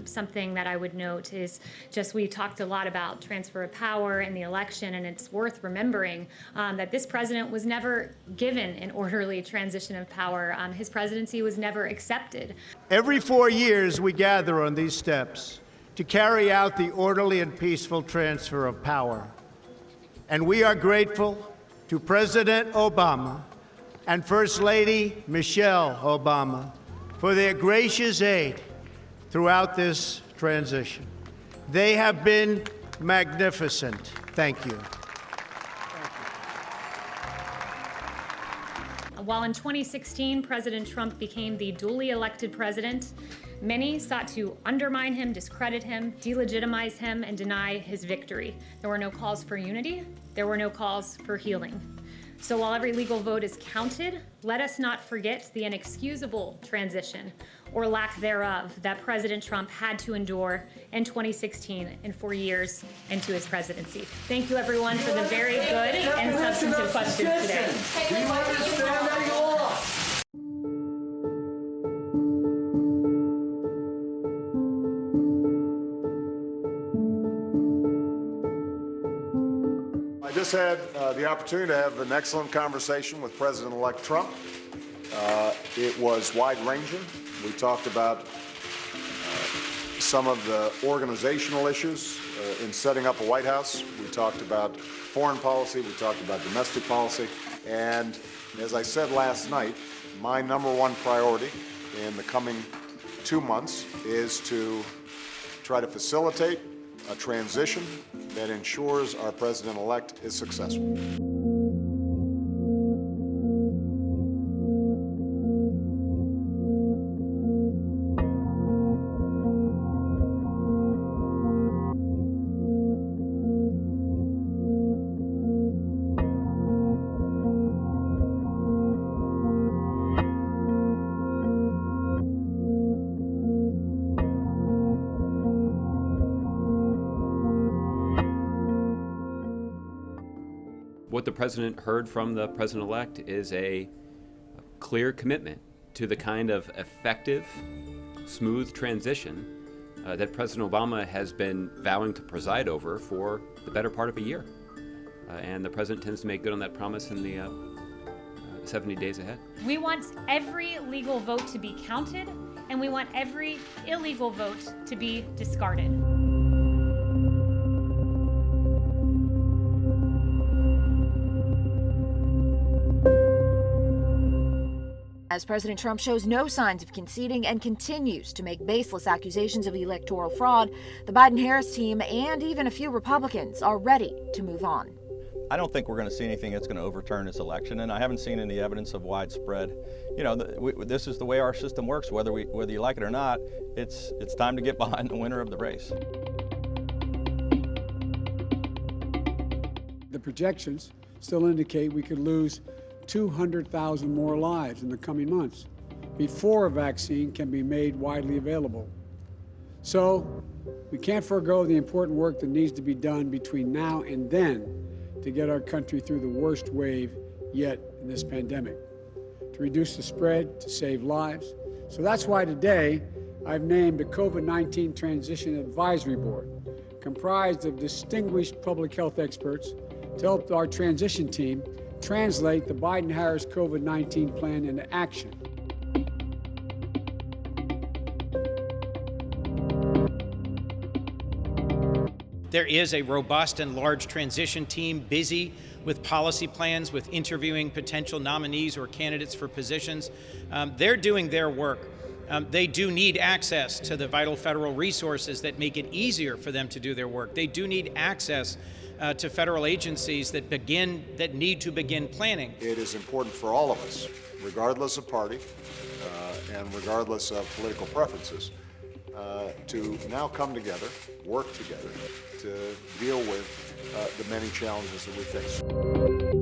Something that I would note is just we talked a lot about transfer of power in the election, and it's worth remembering that this president was never given an orderly transition of power. His presidency was never accepted. Every 4 years, we gather on these steps to carry out the orderly and peaceful transfer of power. And we are grateful to President Obama and First Lady Michelle Obama for their gracious aid throughout this transition. They have been magnificent. Thank you. While in 2016, President Trump became the duly elected president, many sought to undermine him, discredit him, delegitimize him, and deny his victory. There were no calls for unity. There were no calls for healing. So while every legal vote is counted, let us not forget the inexcusable transition, or lack thereof, that President Trump had to endure in 2016 and 4 years into his presidency. Thank you, everyone, for the very good and substantive questions today. We understand that you are. I just had the opportunity to have an excellent conversation with President-elect Trump. It was wide-ranging. We talked about some of the organizational issues in setting up a White House. We talked about foreign policy. We talked about domestic policy. And as I said last night, my #1 priority in the coming 2 months is to try to facilitate a transition that ensures our president-elect is successful. What the president heard from the president-elect is a clear commitment to the kind of effective, smooth transition that President Obama has been vowing to preside over for the better part of a year. And the president tends to make good on that promise in the 70 days ahead. We want every legal vote to be counted, and we want every illegal vote to be discarded. As President Trump shows no signs of conceding and continues to make baseless accusations of electoral fraud, the Biden-Harris team and even a few Republicans are ready to move on. I don't think we're going to see anything that's going to overturn this election, and I haven't seen any evidence of widespread. You know, this is the way our system works. Whether you like it or not, it's time to get behind the winner of the race. The projections still indicate we could lose 200,000 more lives in the coming months before a vaccine can be made widely available. So we can't forego the important work that needs to be done between now and then to get our country through the worst wave yet in this pandemic, to reduce the spread, to save lives. So that's why today I've named a COVID-19 Transition Advisory Board comprised of distinguished public health experts to help our transition team translate the Biden-Harris COVID-19 plan into action. There is a robust and large transition team busy with policy plans, with interviewing potential nominees or candidates for positions. They're doing their work. They do need access to the vital federal resources that make it easier for them to do their work. They do need access to federal agencies that need to begin planning. It is important for all of us, regardless of party and regardless of political preferences, to now come together, work together to deal with the many challenges that we face.